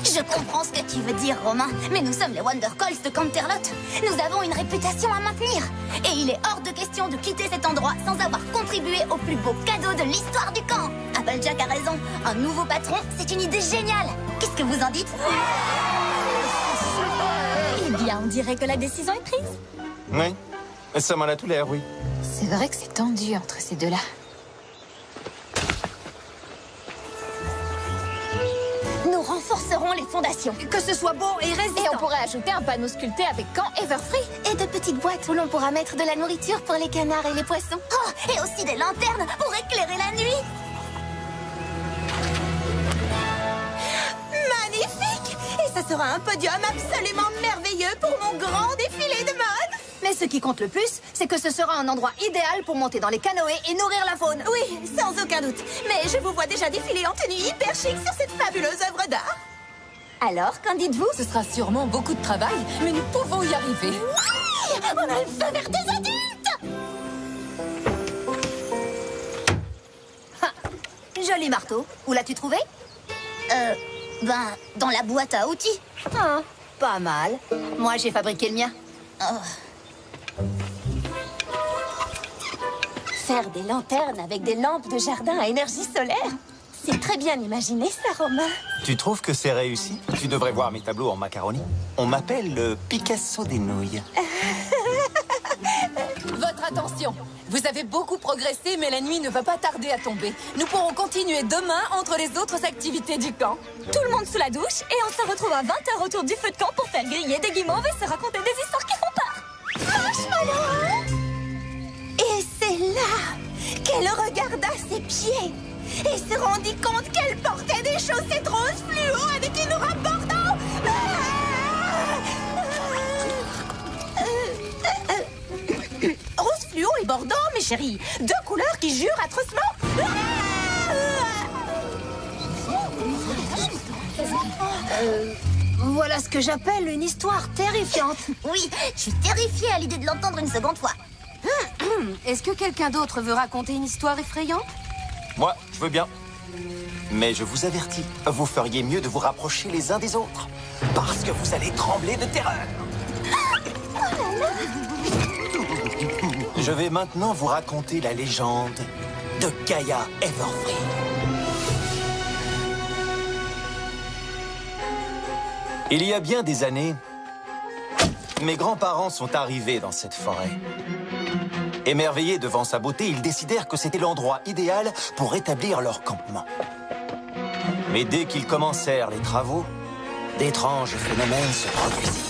Je comprends ce que tu veux dire, Romain, mais nous sommes les Wondercalls de Canterlot. Nous avons une réputation à maintenir. Et il est hors de question de quitter cet endroit sans avoir contribué au plus beau cadeau de l'histoire du camp. Applejack a raison, un nouveau patron, c'est une idée géniale. Qu'est-ce que vous en dites? Eh bien, on dirait que la décision est prise. Oui, ça m'en a tout l'air, oui. C'est vrai que c'est tendu entre ces deux-là. Nous renforcerons les fondations. Que ce soit beau et résistant. Et on pourrait ajouter un panneau sculpté avec Camp Everfree. Et de petites boîtes où l'on pourra mettre de la nourriture pour les canards et les poissons. Oh, et aussi des lanternes pour éclairer la nuit. Magnifique! Et ça sera un podium absolument merveilleux pour mon grand défilé de mode. Mais ce qui compte le plus, c'est que ce sera un endroit idéal pour monter dans les canoës et nourrir la faune. Oui, sans aucun doute. Mais je vous vois déjà défiler en tenue hyper chic sur cette fabuleuse œuvre d'art. Alors, qu'en dites-vous? Ce sera sûrement beaucoup de travail, mais nous pouvons y arriver. Oui! On a le feu vert des adultes! Joli marteau. Où l'as-tu trouvé? Dans la boîte à outils. Ah, pas mal. Moi, j'ai fabriqué le mien. Faire des lanternes avec des lampes de jardin à énergie solaire. C'est très bien imaginé, ça, Romain. Tu trouves que c'est réussi? Tu devrais voir mes tableaux en macaroni. On m'appelle le Picasso des nouilles. Votre attention. Vous avez beaucoup progressé, mais la nuit ne va pas tarder à tomber. Nous pourrons continuer demain entre les autres activités du camp. Tout le monde sous la douche et on se retrouve à 20h autour du feu de camp pour faire griller des guimauves et se raconter des histoires qui font peur. Marshmallow! Et c'est là qu'elle regarda ses pieds et se rendit compte qu'elle portait des chaussettes roses fluo avec une robe bordeaux. Rose fluo et bordeaux, mes chéris. Deux couleurs qui jurent atrocement. Voilà ce que j'appelle une histoire terrifiante. Oui, je suis terrifiée à l'idée de l'entendre une seconde fois. Est-ce que quelqu'un d'autre veut raconter une histoire effrayante? Moi, je veux bien. Mais je vous avertis, vous feriez mieux de vous rapprocher les uns des autres. Parce que vous allez trembler de terreur. Je vais maintenant vous raconter la légende de Gaïa Everfree. Il y a bien des années, mes grands-parents sont arrivés dans cette forêt. Émerveillés devant sa beauté, ils décidèrent que c'était l'endroit idéal pour établir leur campement. Mais dès qu'ils commencèrent les travaux, d'étranges phénomènes se produisirent.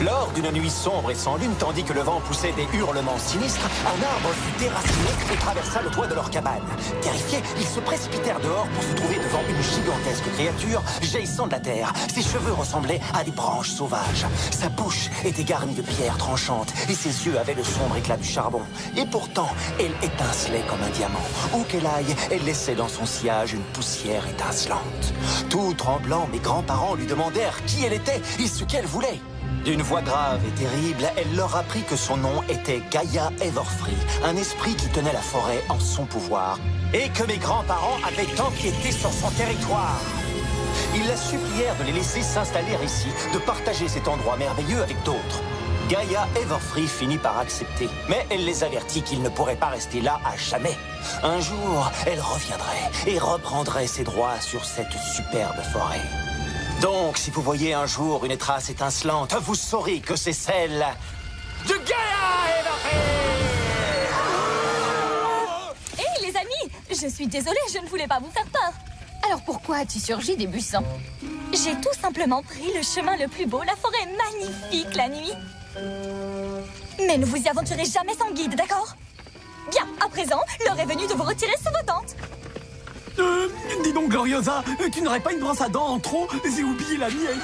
Lors d'une nuit sombre et sans lune, tandis que le vent poussait des hurlements sinistres, un arbre fut déraciné et traversa le toit de leur cabane. Terrifiés, ils se précipitèrent dehors pour se trouver devant une gigantesque créature jaillissant de la terre. Ses cheveux ressemblaient à des branches sauvages. Sa bouche était garnie de pierres tranchantes et ses yeux avaient le sombre éclat du charbon. Et pourtant, elle étincelait comme un diamant. Où qu'elle aille, elle laissait dans son sillage une poussière étincelante. Tout tremblant, mes grands-parents lui demandèrent qui elle était et ce qu'elle voulait. D'une voix grave et terrible, elle leur apprit que son nom était Gaïa Everfree, un esprit qui tenait la forêt en son pouvoir, et que mes grands-parents avaient empiété sur son territoire. Ils la supplièrent de les laisser s'installer ici, de partager cet endroit merveilleux avec d'autres. Gaïa Everfree finit par accepter, mais elle les avertit qu'ils ne pourraient pas rester là à jamais. Un jour, elle reviendrait et reprendrait ses droits sur cette superbe forêt. Donc, si vous voyez un jour une trace étincelante, vous saurez que c'est celle de Gaïa Everfree! Hé, les amis, je suis désolée, je ne voulais pas vous faire peur. Alors pourquoi as-tu surgi des buissons? J'ai tout simplement pris le chemin le plus beau, la forêt est magnifique la nuit. Mais ne vous y aventurez jamais sans guide, d'accord? Bien, à présent, l'heure est venue de vous retirer sous vos tentes. Dis donc, Gloriosa, tu n'aurais pas une brosse à dents en trop? J'ai oublié la mienne.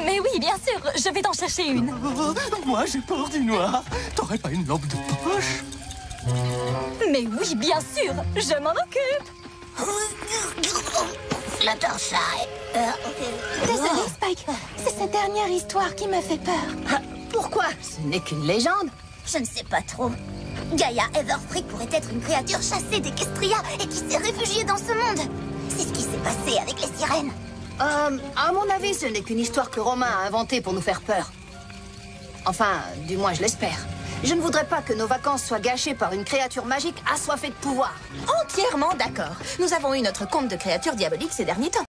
Mais oui, bien sûr, je vais t'en chercher une. Moi, j'ai peur du noir. T'aurais pas une lampe de poche? Mais oui, bien sûr, je m'en occupe. Fluttershy. Désolée, Spike. C'est cette dernière histoire qui m'a fait peur. Pourquoi? Ce n'est qu'une légende. Je ne sais pas trop. Gaïa Everfree pourrait être une créature chassée d'Equestria et qui s'est réfugiée dans ce monde. C'est ce qui s'est passé avec les sirènes. À mon avis, ce n'est qu'une histoire que Romain a inventée pour nous faire peur. Enfin, du moins je l'espère. Je ne voudrais pas que nos vacances soient gâchées par une créature magique assoiffée de pouvoir. Entièrement d'accord. Nous avons eu notre compte de créatures diaboliques ces derniers temps.